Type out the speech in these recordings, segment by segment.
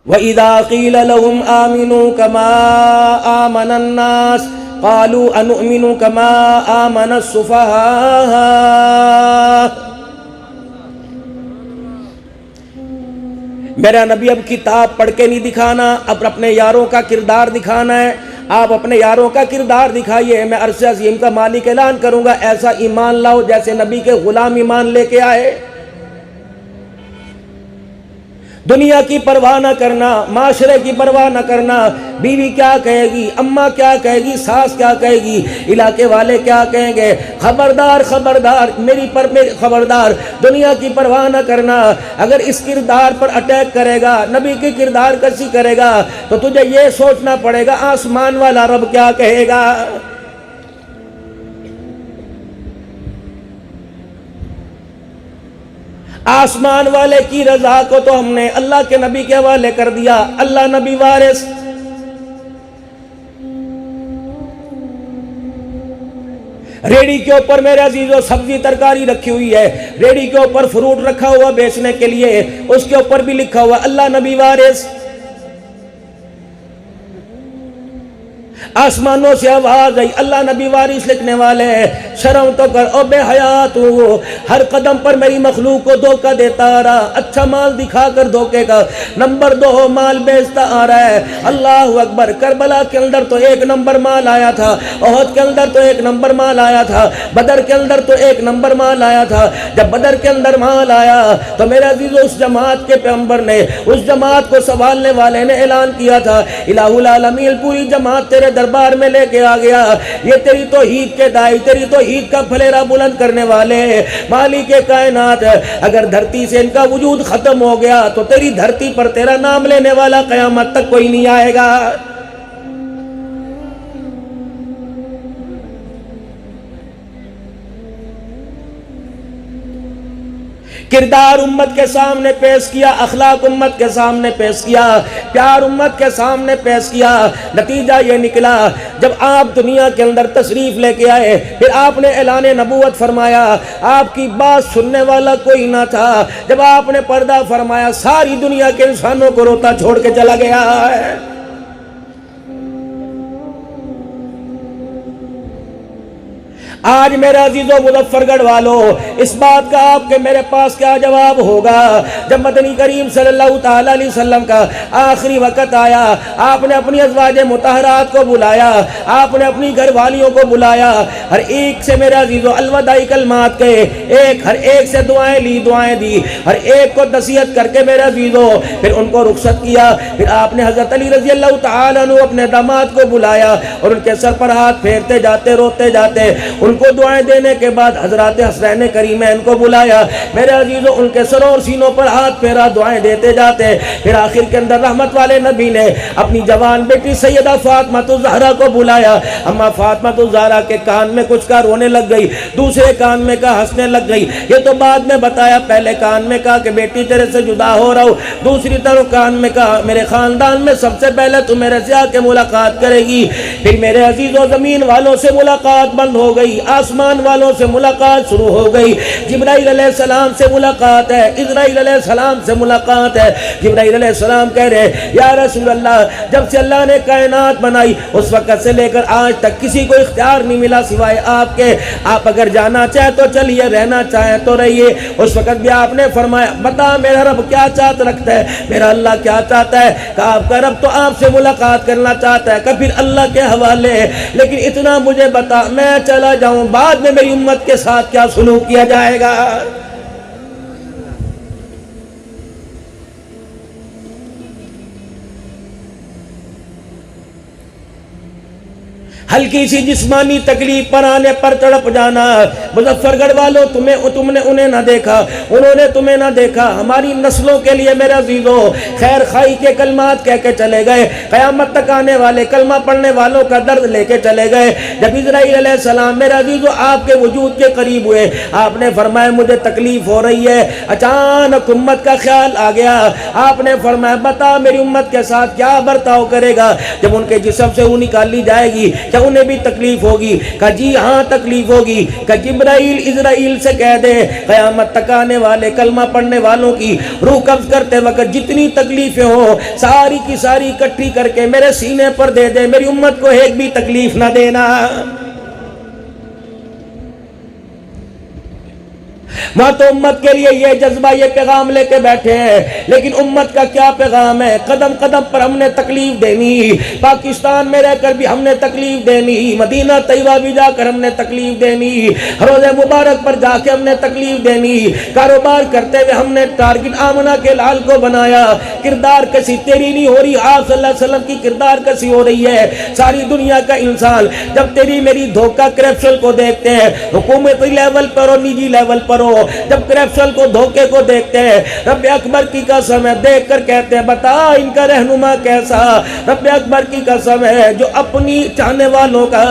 وَإِذَا قِيلَ لَهُمْ آمِنُوا كَمَا آمَنَ النَّاسُ قَالُوا أَنُؤْمِنُ كَمَا آمَنَ السُّفَهَاءُ۔ میرا نبی اب کتاب پڑھ کے نہیں دکھانا، اب اپنے یاروں کا کردار دکھانا ہے۔ آپ اپنے یاروں کا کردار دکھائیے، میں عرش عظیم کا مالک اعلان کروں گا ایسا ایمان لاؤ جیسے نبی کے غلام ایمان لے کے آئے۔ دنیا کی پرواہ نہ کرنا، معاشرے کی پرواہ نہ کرنا، بیوی کیا کہے گی، اماں کیا کہے گی، ساس کیا کہے گی، علاقے والے کیا کہیں گے، خبردار خبردار میری خبردار، دنیا کی پرواہ نہ کرنا۔ اگر اس کردار پر اٹیک کرے گا، نبی کی کردار کشی کرے گا، تو تجھے یہ سوچنا پڑے گا آسمان والا رب کیا کہے گا۔ آسمان والے کی رضا کو تو ہم نے اللہ کے نبی کے حوالے کر دیا، اللہ نبی وارث۔ ریڑی کے اوپر میرے عزیزو سبزی ترکاری رکھی ہوئی ہے، ریڑی کے اوپر فروٹ رکھا ہوا بیچنے کے لیے، اس کے اوپر بھی لکھا ہوا اللہ نبی وارث۔ آسمانوں سے آواز آئی اللہ نبی وارث لکھنے والے ہیں، شرم تو کر او بے حیات ہو، ہر قدم پر میری مخلوق کو دھوکہ دیتا آ رہا، اچھا مال دکھا کر دھوکے کا، نمبر 2 مال بیچتا آ رہا ہے۔ اللہ اکبر، کربلا کے اندر تو 1 نمبر مال آیا تھا، احد کے اندر تو 1 نمبر مال آیا تھا، بدر کے اندر تو 1 نمبر مال آیا تھا۔ جب بدر کے اندر مال آیا تو میرے عزیزو اس جماعت کے پیغمبر نے، اس جماعت کو سنبھالنے والے نے اعلان کیا تھا الہ العالمین پوری جماعت تیرے دربار میں لے کے آ گیا، یہ تیری توحید کے دائی، تیری توحید کا پھلیرا بلند کرنے والے مالک کائنات، اگر دھرتی سے ان کا وجود ختم ہو گیا تو تیری دھرتی پر تیرا نام لینے والا قیامت تک کوئی نہیں آئے گا۔ کردار امت کے سامنے پیش کیا، اخلاق امت کے سامنے پیش کیا، پیار امت کے سامنے پیش کیا، نتیجہ یہ نکلا جب آپ دنیا کے اندر تشریف لے کے آئے، پھر آپ نے اعلان نبوت فرمایا، آپ کی بات سننے والا کوئی نہ تھا، جب آپ نے پردہ فرمایا ساری دنیا کے انسانوں کو روتا چھوڑ کے چلا گیا ہے۔ آج میرے عزیزو مظفر گڑھ والو، اس بات کا آپ کے میرے پاس کیا جواب ہوگا؟ جب مدنی کریم صلی اللہ تعالیٰ علیہ وسلم کا آخری وقت آیا، آپ نے اپنی ازواج مطہرات کو بلایا، آپ نے اپنی گھر والیوں کو بلایا، ہر ایک سے میرے عزیزو الوداعی کلمات کہے، ہر ایک سے دعائیں لی، دعائیں دی، ہر ایک کو نصیحت کر کے میرے عزیزو پھر ان کو رخصت کیا۔ پھر آپ نے حضرت علی رضی اللہ تعالیٰ عنہ اپنے داماد کو بلایا اور ان کے سر پر ہاتھ پھیرتے جاتے، روتے جاتے، ان کو دعائیں دینے کے بعد حضرات حسنین کریمین کو بلایا، میرے عزیزو ان کے سروں اور سینوں پر ہاتھ پھیرا، دعائیں دیتے جاتے۔ پھر آخر کے اندر رحمت والے نبی نے اپنی جوان بیٹی سیدہ فاطمہ الزہرا کو بلایا، اما فاطمہ الزہرا کے کان میں کچھ کا رونے لگ گئی، دوسرے کان میں کا ہنسنے لگ گئی، یہ تو بعد میں بتایا، پہلے کان میں کہا کہ بیٹی تیرے سے جدا ہو رہا ہوں، دوسری طرف کان میں کہا میرے خاندان میں سب سے پہلے تو میرے سے آ کے ملاقات کرے گی۔ پھر میرے عزیزو زمین والوں سے ملاقات بند ہو گئی، آسمان والوں سے ملاقات شروع ہو گئی، جبرائیل علیہ السلام سے ملاقات ہے، اسرائیل علیہ السلام سے ملاقات ہے۔ جبرائیل علیہ السلام کہہ رہے یا رسول اللہ، جب سے اللہ نے کائنات بنائی اس وقت سے لے کر آج تک کسی کو اختیار نہیں ملا سوائے آپ کے، آپ اگر جانا چاہیں تو چلیے، رہنا چاہیں تو رہیے۔ اس وقت بھی آپ نے فرمایا بتا میرا رب کیا چاہت رکھتا ہے، میرا اللہ کیا چاہتا ہے؟ کہ آپ کا رب تو آپ سے ملاقات کرنا چاہتا ہے، کہ پھر اللہ کے حوالے، لیکن اتنا مجھے بتا میں چلا جاؤں بعد میں میری امت کے ساتھ کیا سلوک کیا جائے گا؟ ہلکی سی جسمانی تکلیف پر آنے پر تڑپ جانا۔ مظفر گڑھ والوں تم نے انہیں نہ دیکھا، انہوں نے تمہیں نہ دیکھا، ہماری نسلوں کے لیے میرے عزیزو خیر خائی کے کلمات کہہ کے چلے گئے، قیامت تک آنے والے کلمہ پڑھنے والوں کا درد لے کے چلے گئے۔ جب اسرائیل علیہ السلام میرے عزیزو آپ کے وجود کے قریب ہوئے، آپ نے فرمایا مجھے تکلیف ہو رہی ہے، اچانک امت کا خیال آ گیا، آپ نے فرمایا بتا میری امت کے ساتھ کیا برتاؤ کرے گا؟ جب ان کے جسم سے وہ نکال لی جائے گی، جب انہیں بھی تکلیف ہوگی؟ کہا جی ہاں تکلیف ہوگی۔ کہ جبرائیل اسرائیل سے کہہ دے قیامت تک آنے والے کلمہ پڑھنے والوں کی روح قبض کرتے وقت جتنی تکلیفیں ہوں ساری کی ساری اکٹھی کر کے میرے سینے پر دے دے، میری امت کو ایک بھی تکلیف نہ دینا۔ وہاں تو امت کے لیے یہ جذبہ یہ پیغام لے کے بیٹھے ہیں، لیکن امت کا کیا پیغام ہے؟ قدم قدم پر ہم نے تکلیف دینی، پاکستان میں رہ کر بھی ہم نے تکلیف دینی، مدینہ طیبہ بھی جا کر ہم نے تکلیف دینی، روزہ مبارک پر جا کے ہم نے تکلیف دینی، کاروبار کرتے ہوئے ہم نے ٹارگٹ آمنہ کے لال کو بنایا، کردار کسی تیری نہیں ہو رہی، آپ صلی اللہ علیہ وسلم کی کردار کسی ہو رہی ہے۔ ساری دنیا کا انسان جب تیری میری دھوکہ کرپشن کو دیکھتے ہیں، حکومتی لیول پر اور نجی لیول پر ہو، جب کرپشن کو دھوکے کو دیکھتے ہیں، رب اکبر کی قسم ہے دیکھ کر کہتے ہیں بتا ان کا رہنما کیسا؟ رب اکبر کی قسم ہے جو اپنی چاہنے والوں کا،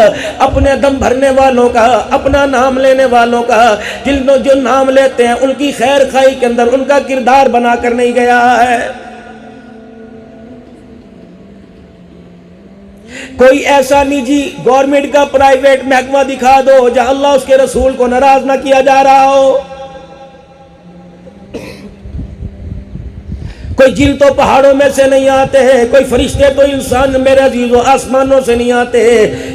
اپنے دم بھرنے والوں کا، اپنا نام لینے والوں کا، جو نام لیتے ہیں ان کی خیر خواہی کے اندر ان کا کردار بنا کر نہیں گیا ہے۔ کوئی ایسا نجی گورنمنٹ کا پرائیویٹ محکمہ دکھا دو جہاں اللہ اس کے رسول کو ناراض نہ کیا جا رہا ہو۔ کوئی جن تو پہاڑوں میں سے نہیں آتے ہیں، کوئی فرشتے تو انسان میرے عزیزو آسمانوں سے نہیں آتے،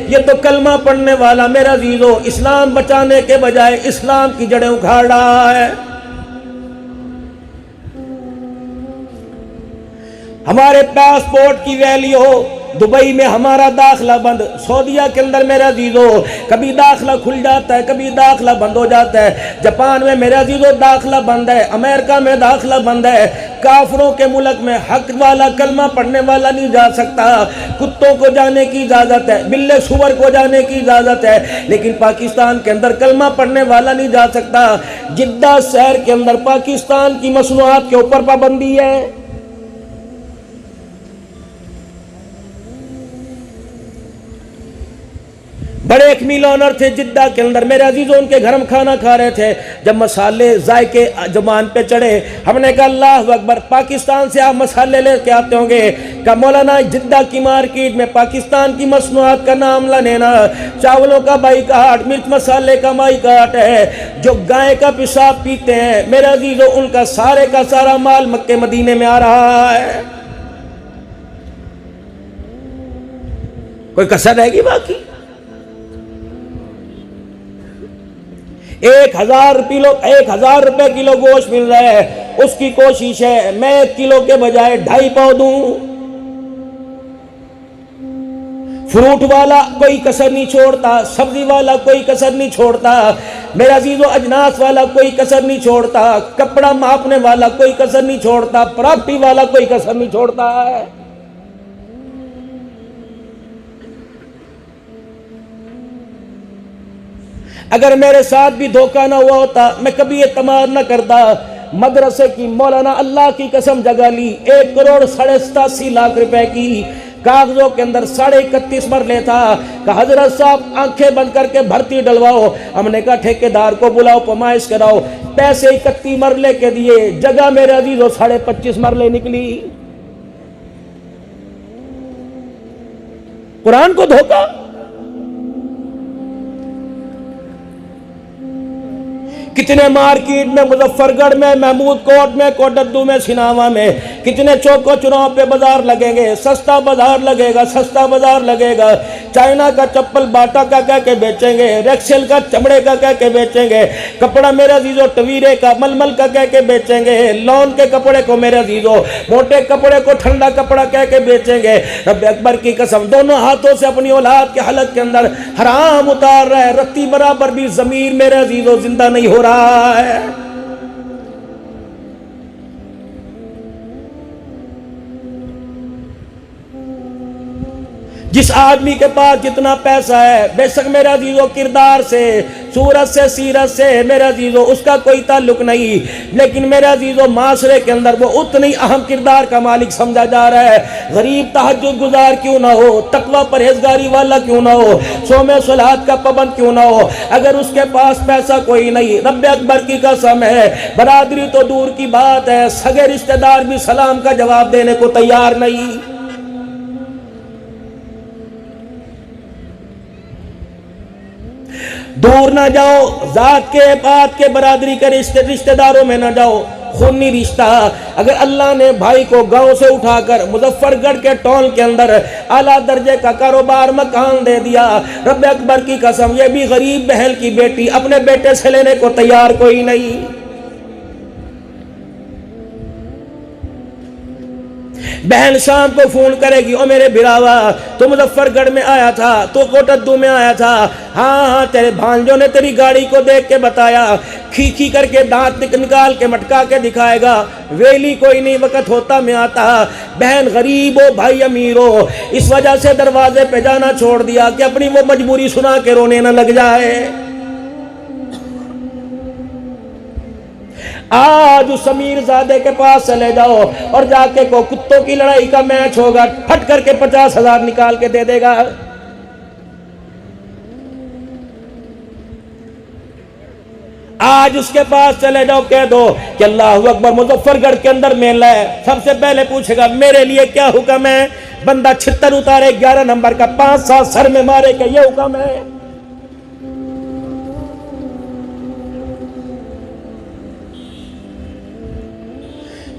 یہ تو کلمہ پڑھنے والا میرے عزیزو اسلام بچانے کے بجائے اسلام کی جڑیں اکھاڑ رہا ہے۔ ہمارے پاسپورٹ کی ویلیو، دبئی میں ہمارا داخلہ بند، سعودیہ کے اندر میرے عزیزو کبھی داخلہ کھل جاتا ہے کبھی داخلہ بند ہو جاتا ہے، جاپان میں میرے عزیزو داخلہ بند ہے، امریکہ میں داخلہ بند ہے، کافروں کے ملک میں حق والا کلمہ پڑھنے والا نہیں جا سکتا، کتوں کو جانے کی اجازت ہے، بلے سور کو جانے کی اجازت ہے، لیکن پاکستان کے اندر کلمہ پڑھنے والا نہیں جا سکتا۔ جدہ شہر کے اندر پاکستان کی مصنوعات کے اوپر پابندی ہے۔ بڑے ایک میل آنر تھے جدہ کے اندر میرے عزیزوں، ان کے گھر ہم کھانا کھا رہے تھے، جب مسالے ذائقے زبان پہ چڑھے ہم نے کہا اللہ اکبر، پاکستان سے آپ مسالے لے کے آتے ہوں گے؟ کہا مولانا جدہ کی مارکیٹ میں پاکستان کی مصنوعات کا نام لینا، چاولوں کا بائیکاٹ، مرچ مسالے کا بائیکاٹ ہے، جو گائے کا پیشاب پیتے ہیں میرے عزیزوں ان کا سارے کا سارا مال مکے مدینے میں آ رہا ہے۔ کوئی کسر رہے گی باقی؟ 1000 روپے کلو گوشت مل رہا ہے، اس کی کوشش ہے میں 1 کلو کے بجائے 2.5 پاؤ دوں۔ فروٹ والا کوئی کسر نہیں چھوڑتا، سبزی والا کوئی کسر نہیں چھوڑتا، میرے عزیزو اجناس والا کوئی کسر نہیں چھوڑتا، کپڑا ماپنے والا کوئی کسر نہیں چھوڑتا، پراپرٹی والا کوئی کسر نہیں چھوڑتا ہے۔ اگر میرے ساتھ بھی دھوکہ نہ ہوا ہوتا میں کبھی اعتماد نہ کرتا۔ مدرسے کی مولانا اللہ کی قسم جگہ لی 1,87,00,000 روپے کی، کاغذوں کے اندر 31.5 مرلے تھا، کہ حضرت صاحب آنکھیں بند کر کے بھرتی ڈلواؤ۔ ہم نے کہا ٹھیکیدار کو بلاؤ پمائش کراؤ، پیسے 31 مرلے کے دیے، جگہ میرے عزیزو 25.5 مرلے نکلی۔ قرآن کو دھوکہ۔ کتنے مارکیٹ میں، مظفر گڑھ میں، محمود کوٹ میں، کوٹدو میں، سناوا میں، کتنے چوکوں چناؤ پہ بازار لگیں گے، سستا بازار لگے گا، سستا بازار لگے گا، چائنا کا چپل باٹا کا کہہ کے بیچیں گے، ریکسل کا چمڑے کا کہہ کے بیچیں گے، کپڑا میرے عزیزو ٹویرے کا ململ کا کہہ کے بیچیں گے، لون کے کپڑے کو میرے عزیزو موٹے کپڑے کو ٹھنڈا کپڑا کہہ کے بیچیں گے۔ رب اکبر کی قسم دونوں ہاتھوں سے اپنی اولاد کے حلق کے اندر حرام اتار رہا ہے، رتی برابر بھی ضمیر میرے عزیزو زندہ نہیں ہو رہا ہے۔ جس آدمی کے پاس جتنا پیسہ ہے، بے شک میرے عزیزو کردار سے، صورت سے، سیرت سے میرے عزیزو اس کا کوئی تعلق نہیں، لیکن میرے عزیزو معاشرے کے اندر وہ اتنی اہم کردار کا مالک سمجھا جا رہا ہے۔ غریب تہجد گزار کیوں نہ ہو، تقوی پرہیزگاری والا کیوں نہ ہو، صوم صلات کا پابند کیوں نہ ہو، اگر اس کے پاس پیسہ کوئی نہیں، رب اکبر کی قسم ہے برادری تو دور کی بات ہے، سگے رشتہ دار بھی سلام کا جواب دینے کو تیار نہیں۔ دور نہ جاؤ، ذات کے بات کے برادری کے رشتہ داروں میں نہ جاؤ، خونی رشتہ۔ اگر اللہ نے بھائی کو گاؤں سے اٹھا کر مظفر گڑھ کے ٹول کے اندر اعلیٰ درجے کا کاروبار مکان دے دیا، رب اکبر کی قسم یہ بھی غریب بہن کی بیٹی اپنے بیٹے سے لینے کو تیار کوئی نہیں۔ بہن شام کو فون کرے گی، او میرے بھراوا تو مظفر گڑھ میں آیا تھا، تو کوٹدو میں آیا تھا، ہاں تیرے بھانجوں نے تیری گاڑی کو دیکھ کے بتایا، کھی کر کے دانت نکال کے مٹکا کے دکھائے گا، ویلی کوئی نہیں وقت ہوتا میں آتا۔ بہن غریب ہو بھائی امیر ہو، اس وجہ سے دروازے پہ جانا چھوڑ دیا کہ اپنی وہ مجبوری سنا کے رونے نہ لگ جائے۔ آج اس امیر زادے کے پاس چلے جاؤ اور جا کے کو کتوں کی لڑائی کا میچ ہوگا، پھٹ کر کے 50,000 نکال کے دے دے گا۔ آج اس کے پاس چلے جاؤ، کہہ دو کہ اللہ اکبر مظفر گڑھ کے اندر میلہ ہے، سب سے پہلے پوچھے گا میرے لیے کیا حکم ہے؟ بندہ 76 اتارے 11 نمبر کا 5-7 سر میں مارے کہ یہ حکم ہے۔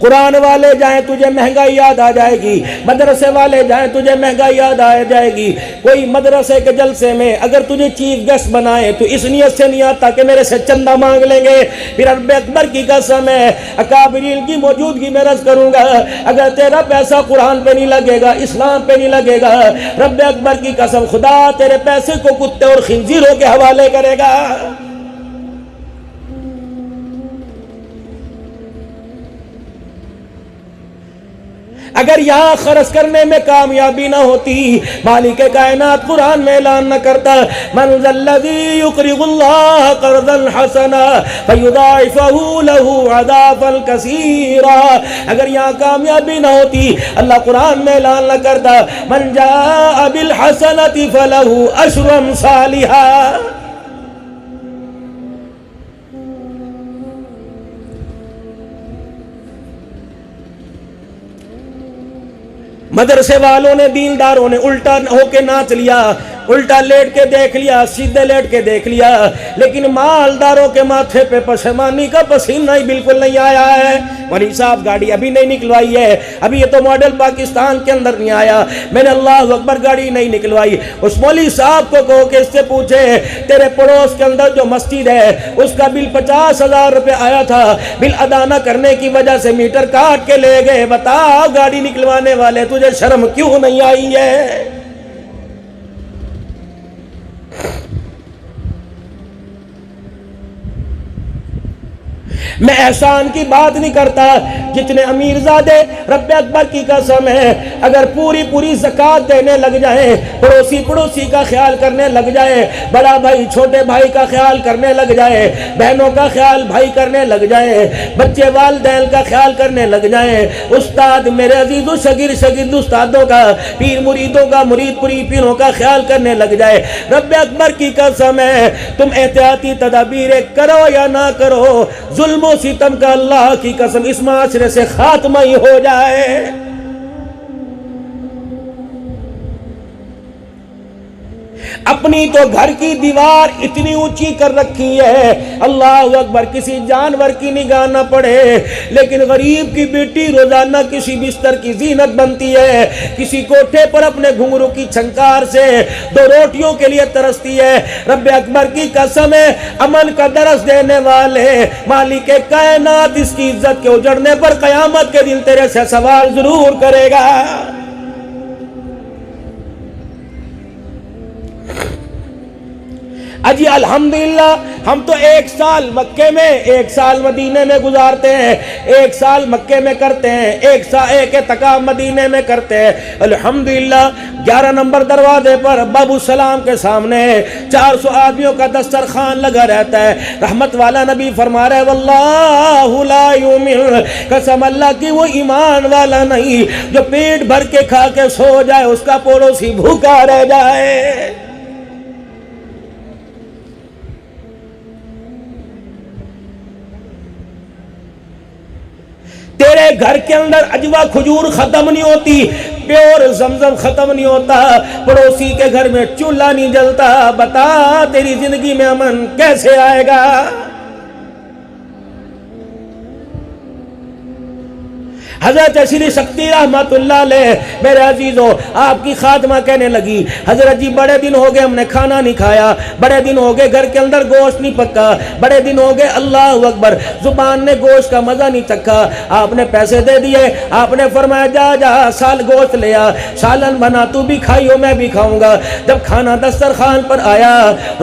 قرآن والے جائیں تجھے مہنگائی یاد آ جائے گی، مدرسے والے جائیں تجھے مہنگائی یاد آ جائے گی۔ کوئی مدرسے کے جلسے میں اگر تجھے چیف گیسٹ بنائے تو اس نیت سے نہیں آتا کہ میرے سے چندہ مانگ لیں گے، پھر رب اکبر کی قسم ہے اکابرین کی موجودگی میں رض کروں گا، اگر تیرا پیسہ قرآن پہ نہیں لگے گا، اسلام پہ نہیں لگے گا، رب اکبر کی قسم خدا تیرے پیسے کو کتے اور خنزیروں کے حوالے کرے گا۔ اگر یہاں خرچ کرنے میں کامیابی نہ ہوتی، مالک کائنات قرآن میں اعلان نہ کرتا من ذا الذی یقرض اللہ قرضا حسنا فیضاعفہ لہ اضعافا کثیرا۔ اگر یہاں کامیابی نہ ہوتی، اللہ قرآن میں اعلان نہ کرتا من جاء بالحسنۃ فلہ عشر امثالھا۔ مدرسے والوں نے دینداروں نے الٹا ہو کے ناچ لیا، الٹا لیٹ کے دیکھ لیا، سیدھے لیٹ کے دیکھ لیا، لیکن مالداروں کے ماتھے پہ پشیمانی کا پسینہ ہی بالکل نہیں آیا ہے۔ ولی صاحب گاڑی ابھی نہیں نکلوائی ہے، ابھی یہ تو ماڈل پاکستان کے اندر نہیں آیا، میں نے اللہ اکبر گاڑی نہیں نکلوائی۔ اس مولوی صاحب کو کہو کہ اس سے پوچھے تیرے پڑوس کے اندر جو مسجد ہے اس کا بل 50,000 روپے آیا تھا، بل ادا نہ کرنے کی وجہ سے میٹر کاٹ کے لے گئے، بتاؤ گاڑی نکلوانے والے تجھے شرم کیوں نہیں آئی ہے؟ میں احسان کی بات نہیں کرتا، جتنے امیر زادے رب اکبر کی قسم ہے اگر پوری زکوٰۃ دینے لگ جائیں، پڑوسی کا خیال کرنے لگ جائے، بڑا بھائی چھوٹے بھائی کا خیال کرنے لگ جائے، بہنوں کا خیال بھائی کرنے لگ جائے، بچے والدین کا خیال کرنے لگ جائیں، استاد میرے عزیزوں شاگرد استادوں کا، پیر مریدوں کا، مرید پیروں کا خیال کرنے لگ جائے، رب اکبر کی قسم ہے تم احتیاطی تدابیر کرو یا نہ کرو، ظلم و ستم کا اللہ کی قسم اس معاشرے سے خاتمہ ہی ہو جائے۔ اپنی تو گھر کی دیوار اتنی اونچی کر رکھی ہے اللہ اکبر کسی جانور کی نگاہ نہ پڑے، لیکن غریب کی بیٹی روزانہ کسی بستر کی زینت بنتی ہے، کسی کوٹھے پر اپنے گھنگرو کی چھنکار سے 2 روٹیوں کے لیے ترستی ہے۔ رب اکبر کی قسم ہے امن کا درس دینے والے مالک کائنات اس کی عزت کے اجڑنے پر قیامت کے دن تیرے سے سوال ضرور کرے گا۔ اجی الحمدللہ ہم تو 1 سال مکے میں 1 سال مدینے میں گزارتے ہیں، 1 سال مکے میں کرتے ہیں، 1 اعتکاف مدینے میں کرتے ہیں۔ الحمدللہ 11 نمبر دروازے پر باب السلام کے سامنے 400 آدمیوں کا دسترخوان لگا رہتا ہے۔ رحمت والا نبی فرما رہے واللہ لا یؤمن، قسم اللہ کی وہ ایمان والا نہیں جو پیٹ بھر کے کھا کے سو جائے اس کا پڑوسی بھوکا رہ جائے۔ تیرے گھر کے اندر اجوا کھجور ختم نہیں ہوتی، پیور زمزم ختم نہیں ہوتا، پڑوسی کے گھر میں چولہا نہیں جلتا، بتا تیری زندگی میں امن کیسے آئے گا؟ حضرت شری شکتی رحمت اللہ علیہ میرے عزیزو آپ کی خاتمہ کہنے لگی، حضرت جی بڑے دن ہو گئے ہم نے کھانا نہیں کھایا، بڑے دن ہو گئے گھر کے اندر گوشت نہیں پکا، بڑے دن ہو گئے اللہ اکبر زبان نے گوشت کا مزہ نہیں چکھا، آپ نے پیسے دے دیے، آپ نے فرمایا جا جا سال گوشت لیا، سالن بنا تو بھی کھائی ہو میں بھی کھاؤں گا۔ جب کھانا دسترخوان پر آیا،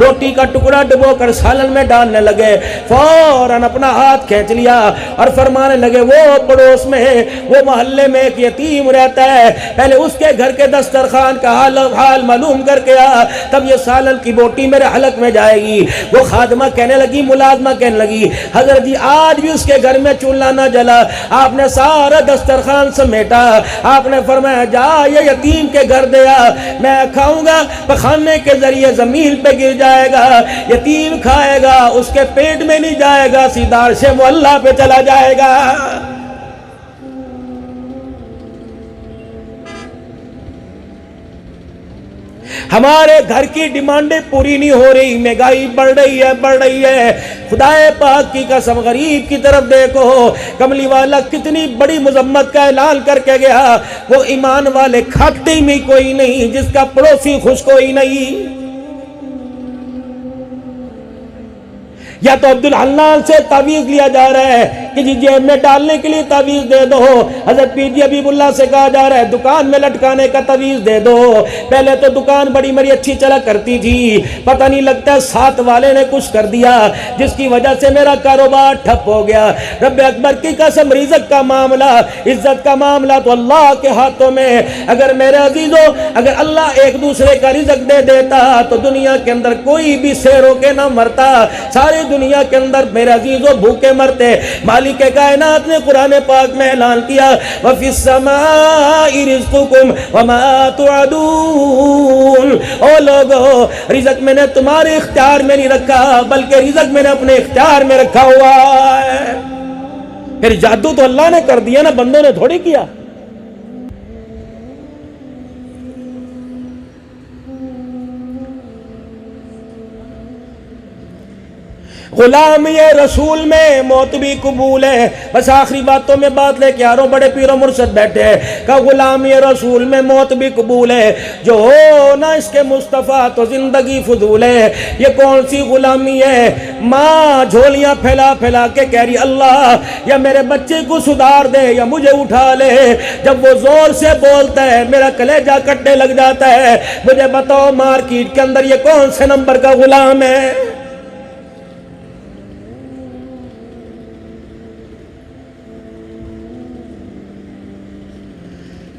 روٹی کا ٹکڑا ڈبو کر سالن میں ڈالنے لگے، فوراً اپنا ہاتھ کھینچ لیا اور فرمانے لگے وہ پڑوس میں وہ محلے میں ایک یتیم رہتا ہے، پہلے اس کے گھر کے دسترخوان کا حال معلوم کر کے آ، تب یہ سالن کی بوٹی میرے حلق میں جائے گی۔ وہ خادمہ کہنے لگی، ملازمہ کہنے لگی، حضرت جی آج بھی اس کے گھر میں چولہا نہ جلا، آپ نے سارا دسترخوان سمیٹا، آپ نے فرمایا جا یہ یتیم کے گھر دیا، میں کھاؤں گا پخانے کے ذریعے زمین پہ گر جائے گا، یتیم کھائے گا اس کے پیٹ میں نہیں جائے گا، سیدھا عرش معلیٰ پہ چلا جائے گا۔ ہمارے گھر کی ڈیمانڈیں پوری نہیں ہو رہی، مہنگائی بڑھ رہی ہے، خدائے پاک کی قسم غریب کی طرف دیکھو، کملی والا کتنی بڑی مذمت کا اعلان کر کے گیا، وہ ایمان والے کھاتے میں کوئی نہیں جس کا پڑوسی خوش کوئی نہیں۔ یا تو عبدالحنان سے تعویذ لیا جا رہا ہے کہ جی جیب میں ڈالنے کے لیے تعویذ دے دو، حضرت پیر جی حبیب اللہ سے کہا جا رہا ہے دکان میں لٹکانے کا تعویذ دے دو، پہلے تو دکان بڑی میری اچھی چلا کرتی تھی، پتہ نہیں لگتا ساتھ والے نے کچھ کر دیا جس کی وجہ سے میرا کاروبار ٹھپ ہو گیا۔ رب اکبر کی قسم رزق کا معاملہ، عزت کا معاملہ تو اللہ کے ہاتھوں میں، اگر میرے عزیزو اگر اللہ ایک دوسرے کا رزق دے دیتا تو دنیا کے اندر کوئی بھی سیر ہو کے نہ مرتا، سارے دنیا کے اندر میرے عزیزو بھوکے مرتے۔ مالک کائنات نے قرآن پاک میں اعلان کیا وَفِي السَّمَاءِ رِزْقُكُمْ وَمَا تُوعَدُونَ، او لوگو رزق میں نے تمہارے اختیار میں نہیں رکھا بلکہ رزق میں نے اپنے اختیار میں رکھا ہوا ہے۔ پھر جادو تو اللہ نے کر دیا نا، بندوں نے تھوڑی کیا۔ غلام یہ رسول میں موت بھی قبول ہے۔ بس آخری باتوں میں بات لے کے آ رہا ہوں، بڑے پیر و مرشد بیٹھے ہیں، کہ غلام یہ رسول میں موت بھی قبول ہے، جو ہو نہ اس کے مصطفیٰ تو زندگی فضول ہے۔ یہ کون سی غلامی ہے؟ ماں جھولیاں پھیلا پھیلا کے کہہ رہی اللہ یا میرے بچے کو سدھار دے یا مجھے اٹھا لے، جب وہ زور سے بولتا ہے میرا کلیجہ کٹنے لگ جاتا ہے۔ مجھے بتاؤ مارکیٹ کے اندر یہ کون سے نمبر کا غلام ہے؟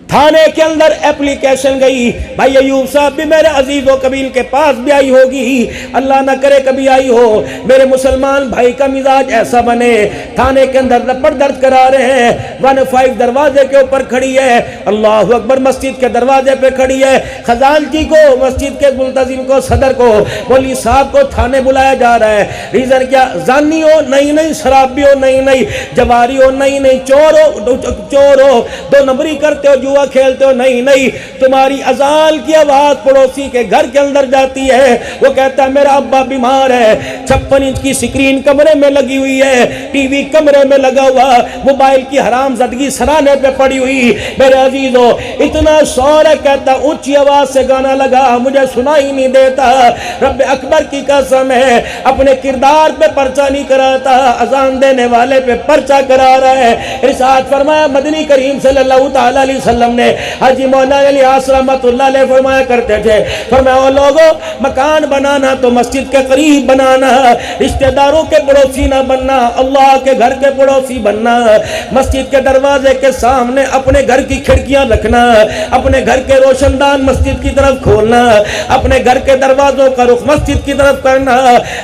تھانے کے اندر اپلیکیشن گئی، بھائی ایوب صاحب بھی میرے عزیز و قبیل کے پاس بھی آئی ہوگی، اللہ نہ کرے کبھی آئی ہو، میرے مسلمان بھائی کا مزاج ایسا بنے، تھانے کے اندر رپڑ درد کرا رہے ہیں، 15 دروازے کے اوپر کھڑی ہے، اللہ اکبر مسجد کے دروازے پہ کھڑی ہے، خزانچی کو، مسجد کے ملتزم کو، صدر کو، مولوی صاحب کو تھانے بلایا جا رہا ہے۔ ریزن کیا؟ زانی ہو؟ نہیں، شرابی ہو؟ نہیں، جواری ہو؟ نہیں، چور ہو، 2 نمبری کرتے ہو، جوا کھیلتے ہو؟ نہیں، تمہاری اذان کی آواز پڑوسی کے گھر کے اندر جاتی ہے، وہ کہتا ہے میرا ابا بیمار ہے، 56 انچ کی سکرین کمرے میں لگی ہوئی ہے، ٹی وی کمرے میں لگا ہوا، موبائل کی حرام زدگی سرانے پہ پڑی ہوئی، میرے عزیزو اتنا شور ہے، کہتا اونچی آواز سے گانا لگا مجھے سنائی نہیں دیتا۔ رب اکبر کی قسم ہے اپنے کردار پہ پرچہ نہیں کراتا، اذان دینے والے پہ پرچہ کرا رہا ہے۔ ارشاد فرمایا مدنی کریم صلی اللہ تعالی علیہ وسلم نے حاجی مولانا علی رحمۃ اللہ علیہ فرمایا کرتے تھے، فرمایا او لوگو مکان بنانا تو مسجد کے قریب بنانا، رشتہ داروں کے پڑوسی نہ بننا، اللہ کے گھر کے پڑوسی بننا، مسجد کے دروازے کے سامنے اپنے گھر کی کھڑکیاں رکھنا، اپنے گھر کے روشن دان مسجد کی طرف کھولنا، اپنے گھر کے دروازوں کا رخ مسجد کی طرف کرنا۔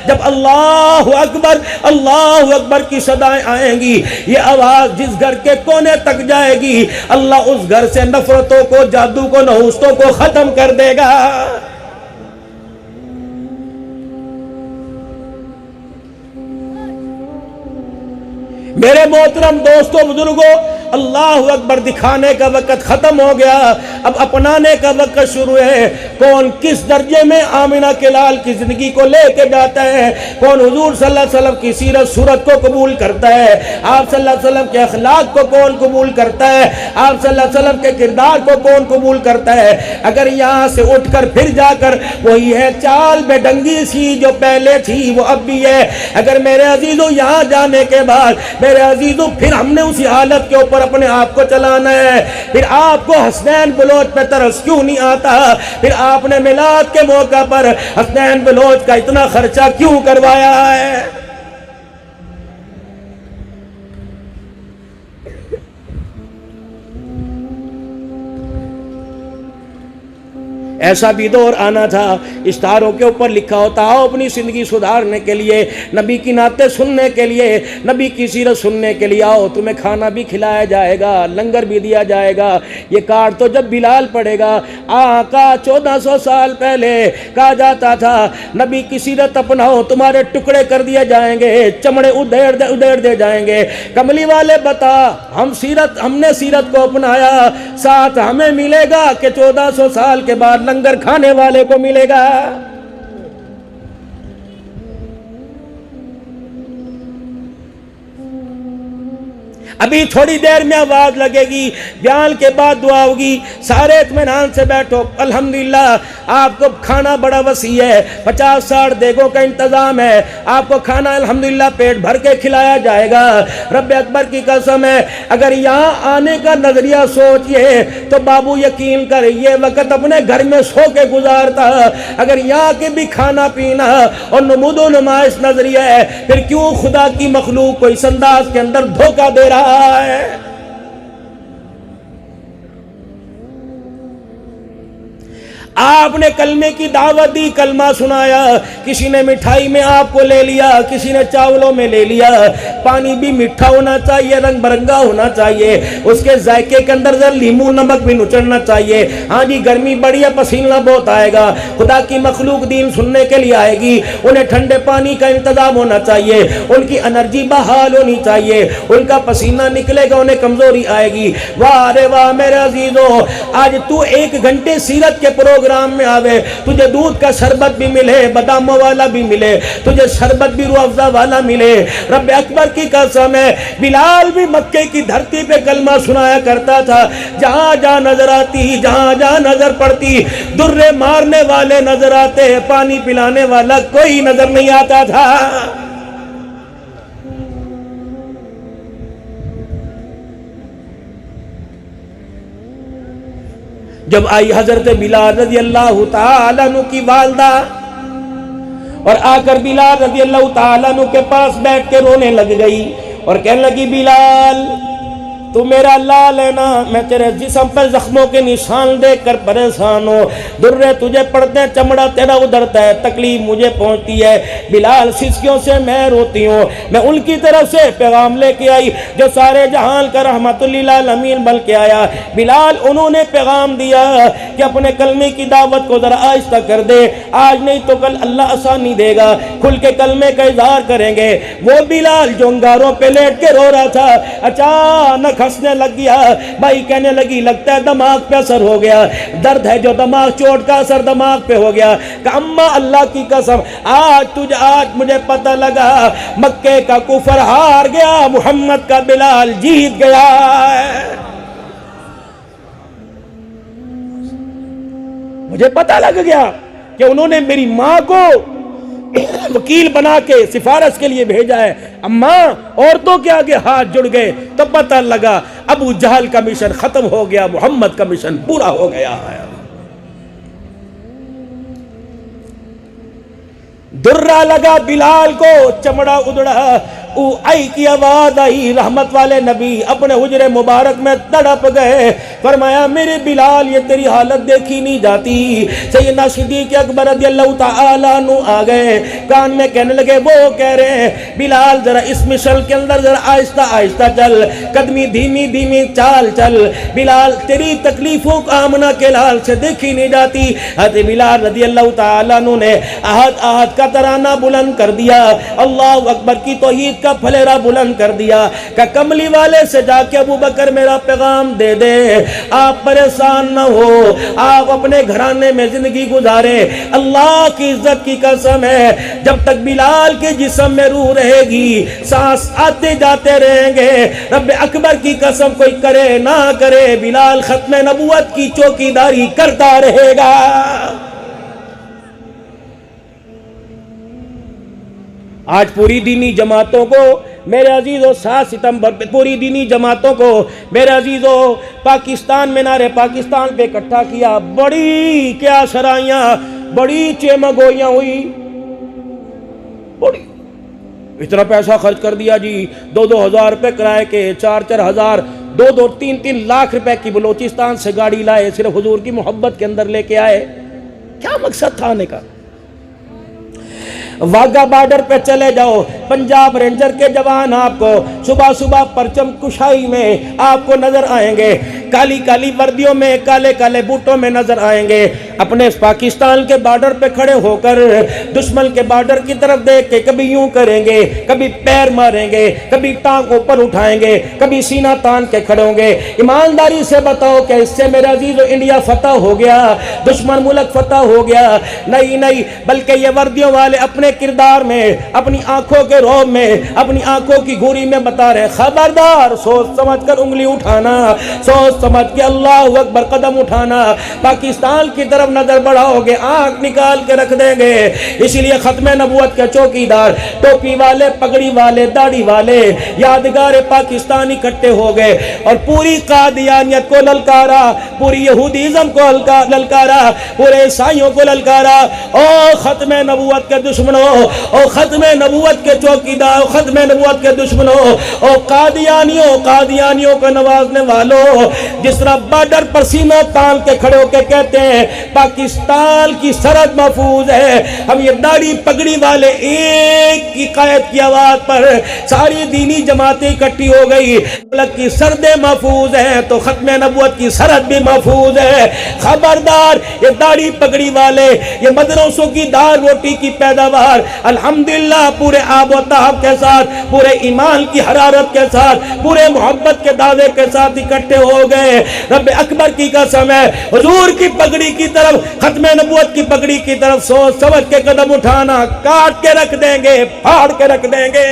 جب اللہ اکبر کی صدائیں آئیں گی، یہ آواز جس گھر کے کونے تک جائے گی، اللہ اس گھر سے نفرتوں کو، جادو کو، نحوستوں کو ختم کر دے گا۔ میرے محترم دوستوں بزرگوں، اللہ اکبر دکھانے کا وقت ختم ہو گیا، اب اپنانے کا وقت شروع ہے۔ کون کس درجے میں آمنہ کے لال کی زندگی کو لے کے جاتا ہے، کون حضور صلی اللہ علیہ وسلم کی سیرت صورت کو قبول کرتا ہے، آپ صلی اللہ علیہ وسلم کے اخلاق کو کون قبول کرتا ہے، آپ صلی اللہ علیہ وسلم کے کردار کو کون قبول کرتا ہے۔ اگر یہاں سے اٹھ کر پھر جا کر وہی ہے چال بے ڈنگی سی جو پہلے تھی وہ اب بھی ہے، اگر میرے عزیزوں یہاں جانے کے بعد میرے عزیزوں پھر ہم نے اسی حالت کے اوپر اپنے آپ کو چلانا ہے، پھر آپ کو حسنین بلوچ پہ ترس کیوں نہیں آتا، پھر آپ نے میلاد کے موقع پر حسنین بلوچ کا اتنا خرچہ کیوں کروایا ہے؟ ایسا بھی دور آنا تھا، اشتہاروں کے اوپر لکھا ہوتا آؤ اپنی زندگی سدھارنے کے لیے، نبی کی نعتیں سننے کے لیے، نبی کی سیرت سننے کے لیے آؤ، تمہیں کھانا بھی کھلایا جائے گا، لنگر بھی دیا جائے گا۔ یہ کارڈ تو جب بلال پڑے گا، آقا 1400 سال پہلے کہا جاتا تھا نبی کی سیرت اپناؤ تمہارے ٹکڑے کر دیے جائیں گے، چمڑے ادھیڑ دے جائیں گے۔ کملی والے بتا، ہم نے سیرت کو اپنایا، ساتھ ہمیں ملے گا کہ 1400 سال کے بعد لنگر کھانے والے کو ملے گا۔ ابھی تھوڑی دیر میں آواز لگے گی، بیان کے بعد دعا ہوگی، سارے اطمینان سے بیٹھو۔ الحمدللہ آپ کو کھانا بڑا وسیع ہے، 50-60 دیگوں کا انتظام ہے، آپ کو کھانا الحمدللہ پیٹ بھر کے کھلایا جائے گا۔ رب اکبر کی قسم ہے، اگر یہاں آنے کا نظریہ سوچئے تو بابو یقین کر یہ وقت اپنے گھر میں سو کے گزارتا۔ اگر یہاں کے بھی کھانا پینا اور نمود و نمائش نظریہ ہے، پھر کیوں خدا کی مخلوق کو اس انداز کے اندر دھوکہ دے رہا ہے؟ آپ نے کلمے کی دعوت دی، کلمہ سنایا، کسی نے مٹھائی میں آپ کو لے لیا، کسی نے چاولوں میں لے لیا۔ پانی بھی میٹھا ہونا چاہیے، رنگ برنگا ہونا چاہیے، اس کے ذائقے کے اندر ذرا لیمو نمک بھی نچڑنا چاہیے۔ ہاں جی گرمی بڑی ہے، پسینہ بہت آئے گا، خدا کی مخلوق دین سننے کے لیے آئے گی، انہیں ٹھنڈے پانی کا انتظام ہونا چاہیے، ان کی انرجی بحال ہونی چاہیے، ان کا پسینہ نکلے گا، انہیں کمزوری آئے گی۔ واہ رے واہ میرے عزیزوں، آج تو 1 گھنٹے سیرت کے پروگرام میں آوے، تجھے دودھ کا شربت بھی ملے، باداموں والا بھی ملے، تجھے شربت بھی روح افزا والا ملے۔ رب اکبر کی قسم ہے، بلال بھی مکے کی دھرتی پہ کلمہ سنایا کرتا تھا، جہاں جہاں نظر آتی، جہاں جہاں نظر پڑتی، درے مارنے والے نظر آتے، پانی پلانے والا کوئی نظر نہیں آتا تھا۔ جب آئی حضرت بلال رضی اللہ تعالیٰ عنہ کی والدہ اور آ کر بلال رضی اللہ تعالیٰ عنہ کے پاس بیٹھ کے رونے لگ گئی اور کہنے لگی بلال تو میرا لال ہے نا، میں تیرے جسم پر زخموں کے نشان دیکھ کر پریشان ہوں، درے تجھے پڑتے ہیں، چمڑا تیرا ادھرتا ہے، تکلیف مجھے پہنچتی ہے۔ بلال سسکیوں سے میں روتی ہوں، میں ان کی طرف سے پیغام لے کے آئی جو سارے جہان کا رحمت للعالمین بن کے آیا۔ بلال انہوں نے پیغام دیا کہ اپنے کلمے کی دعوت کو ذرا آہستہ کر دے، آج نہیں تو کل اللہ آسانی دے گا، کھل کے کلمے کا اظہار کریں گے۔ وہ بلال جو انگاروں پہ لیٹ کے رو رہا تھا اچانک ہنسنے لگ گیا۔ بھائی کہنے لگی لگتا ہے دماغ پہ اثر ہو گیا، درد ہے جو دماغ، چوٹ کا اثر دماغ پہ ہو گیا۔ کہ اماں اللہ کی قسم آج مجھے پتہ لگا مکے کا کفر ہار گیا، محمد کا بلال جیت گیا ہے۔ مجھے پتہ لگ گیا کہ انہوں نے میری ماں کو وکیل بنا کے سفارش کے لیے بھیجا ہے۔ اماں عورتوں کے آگے ہاتھ جڑ گئے تو پتہ لگا ابو جہل کا مشن ختم ہو گیا، محمد کا مشن پورا ہو گیا ہے۔ درہ لگا بلال کو، چمڑا ادڑا، آئی کی آواز آئی، رحمت والے نبی اپنے حجرے مبارک میں تڑپ گئے، فرمایا میرے بلال یہ تیری حالت دیکھی نہیں جاتی۔ سیدنا صدیق اکبر رضی اللہ تعالیٰ عنہ آ گئے، کان میں کہنے لگے وہ کہہ رہے ہیں بلال ذرا اس مشل کے اندر ذرا آہستہ آہستہ چل، قدمی دھیمی دھیمی چال چل، بلال تیری تکلیفوں کو آمنہ کے لال سے دیکھی نہیں جاتی۔ حضرت بلال رضی اللہ تعالیٰ عنہ نے احد احد کا ترانہ بلند کر دیا، اللہ اکبر کی توحید توحید کا پھلیرا بلند کر دیا کہ کملی والے سے جا کے ابو بکر میرا پیغام دے دے، آپ پریشان نہ ہو، آپ اپنے گھرانے میں زندگی گزارے، اللہ کی عزت کی قسم ہے جب تک بلال کے جسم میں روح رہے گی سانس آتے جاتے رہیں گے، رب اکبر کی قسم کوئی کرے نہ کرے بلال ختم نبوت کی چوکیداری کرتا رہے گا۔ آج پوری دینی جماعتوں کو میرے عزیزو 7 ستمبر پہ پوری دینی جماعتوں کو میرے عزیزو پاکستان میں نعرے پاکستان پہ اکٹھا کیا، بڑی کیا سرائیاں، بڑی چیمگوئیاں ہوئی، بڑی اتنا پیسہ خرچ کر دیا جی، 2-2 ہزار روپے کرائے کے، 4-4 ہزار، 2-2 3-3 لاکھ روپے کی بلوچستان سے گاڑی لائے، صرف حضور کی محبت کے اندر لے کے آئے۔ کیا مقصد تھا آنے کا؟ واگا بارڈر پہ چلے جاؤ، پنجاب رینجر کے جوان آپ کو صبح صبح پرچم کشائی میں آپ کو نظر آئیں گے، کالی کالی وردیوں میں، کالے کالے بوٹوں میں نظر آئیں گے، اپنے پاکستان کے بارڈر پہ کھڑے ہو کر دشمن کے بارڈر کی طرف دیکھ کے کبھی یوں کریں گے، کبھی پیر ماریں گے، کبھی ٹانگ اوپر اٹھائیں گے، کبھی سینہ تان کے کھڑے ہوں گے۔ ایمانداری سے بتاؤ کہ اس سے میرے عزیزو انڈیا فتح ہو گیا، دشمن ملک فتح ہو گیا؟ نہیں، بلکہ یہ وردیوں والے اپنے کردار میں، اپنی آنکھوں کے روب میں، اپنی آنکھوں کی گوری میں بتا رہے خبردار، سوچ سمجھ کر انگلی اٹھانا، سوچ سمجھ کے اللہ اکبر قدم اٹھانا، پاکستان کی طرف نظر بڑھاؤ گے آنکھ نکال کے رکھ دیں گے۔ اسی لیے ختم نبوت کے چوکیدار، ٹوپی والے، پگڑی والے، داڑھی والے، یادگار پاکستان اکٹھے ہو گئے اور پوری قادیانیت کو للکارا، پوری یہودیزم کو للکارا، پورے عیسائیوں کو للکارا، او ختم نبوت کے دشمنوں، او ختم نبوت کے چوکیدار، ختم نبوت کے دشمنوں، او قادیانیوں کو نوازنے والوں، جس طرح بارڈر پر سینہ تان کے کھڑے ہو کے کہتے ہیں پاکستان کی سرحد محفوظ ہے، ہم یہ داڑھی پگڑی والے ایک کی قائد کی آواز پر ساری دینی جماعتیں اکٹھی ہو گئی، ملک کی سرحدیں محفوظ ہیں تو ختم نبوت کی سرحد بھی محفوظ ہے۔ خبردار، یہ داڑھی پگڑی والے، یہ مدرسوں کی دال روٹی کی پیداوار الحمدللہ پورے آب و تاب کے ساتھ، پورے ایمان کی حرارت کے ساتھ، پورے محبت کے دعوے کے ساتھ اکٹھے ہو گئے۔ رب اکبر کی قسم ہے، حضور کی پگڑی کی طرف، ختم نبوت کی پگڑی کی طرف سوچ سمجھ کے قدم اٹھانا، کاٹ کے رکھ دیں گے، پھاڑ کے رکھ دیں گے۔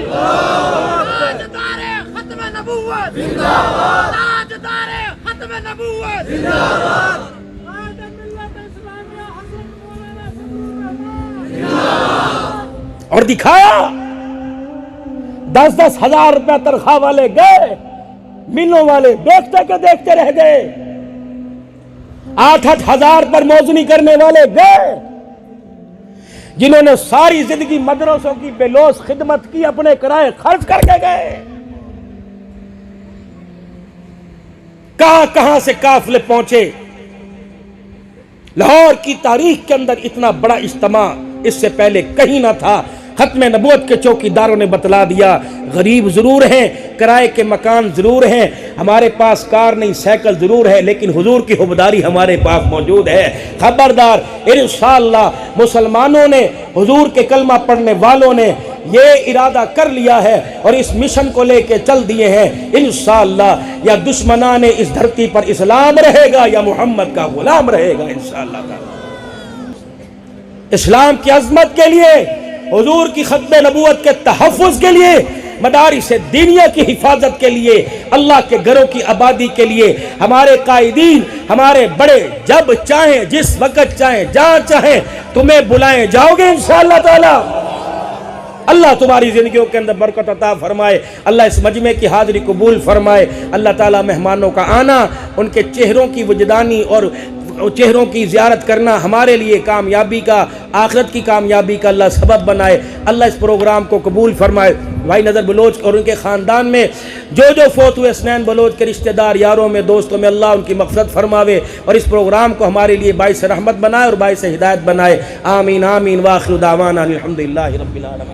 تاجدار ختم نبوت زندہ باد، تاجدار ختم نبوت زندہ باد، اور دکھایا 10-10 ہزار روپے تنخواہ والے گئے، ملوں والے دیکھتے کے دیکھتے رہ گئے، 8-8 ہزار پر موزنی کرنے والے گئے، جنہوں نے ساری زندگی مدرسوں کی بے لوث خدمت کی، اپنے کرائے خرچ کر کے گئے، کہاں سے قافلے پہنچے۔ لاہور کی تاریخ کے اندر اتنا بڑا اجتماع اس سے پہلے کہیں نہ تھا۔ ختم نبوت کے چوکیداروں نے بتلا دیا، غریب ضرور ہیں، کرائے کے مکان ضرور ہیں، ہمارے پاس کار نہیں سائیکل ضرور ہے، لیکن حضور کی حبداری ہمارے پاس موجود ہے۔ خبردار، انشاءاللہ مسلمانوں نے، حضور کے کلمہ پڑھنے والوں نے یہ ارادہ کر لیا ہے اور اس مشن کو لے کے چل دیے ہیں، انشاءاللہ یا دشمنان اس دھرتی پر اسلام رہے گا یا محمد کا غلام رہے گا انشاءاللہ تعالی۔ اسلام کی عظمت کے لیے، حضور کی ختم نبوت کے تحفظ کے لیے، مدارس دینیہ کی حفاظت کے لیے، اللہ کے گھروں کی آبادی کے لیے، ہمارے قائدین، ہمارے بڑے جب چاہیں، جس وقت چاہیں، جہاں چاہیں تمہیں بلائیں، جاؤ گے انشاءاللہ تعالی۔ اللہ تمہاری زندگیوں کے اندر برکت عطا فرمائے، اللہ اس مجمع کی حاضری قبول فرمائے، اللہ تعالی مہمانوں کا آنا، ان کے چہروں کی وجدانی اور چہروں کی زیارت کرنا ہمارے لیے کامیابی کا، آخرت کی کامیابی کا اللہ سبب بنائے۔ اللہ اس پروگرام کو قبول فرمائے۔ بھائی نظر بلوچ اور ان کے خاندان میں جو فوت ہوئے اسنین بلوچ کے رشتہ دار، یاروں میں، دوستوں میں، اللہ ان کی مغفرت فرماوے اور اس پروگرام کو ہمارے لیے باعث رحمت بنائے اور باعث ہدایت بنائے۔ آمین آمین، وآخر دعوانا الحمدللہ رب العالمین۔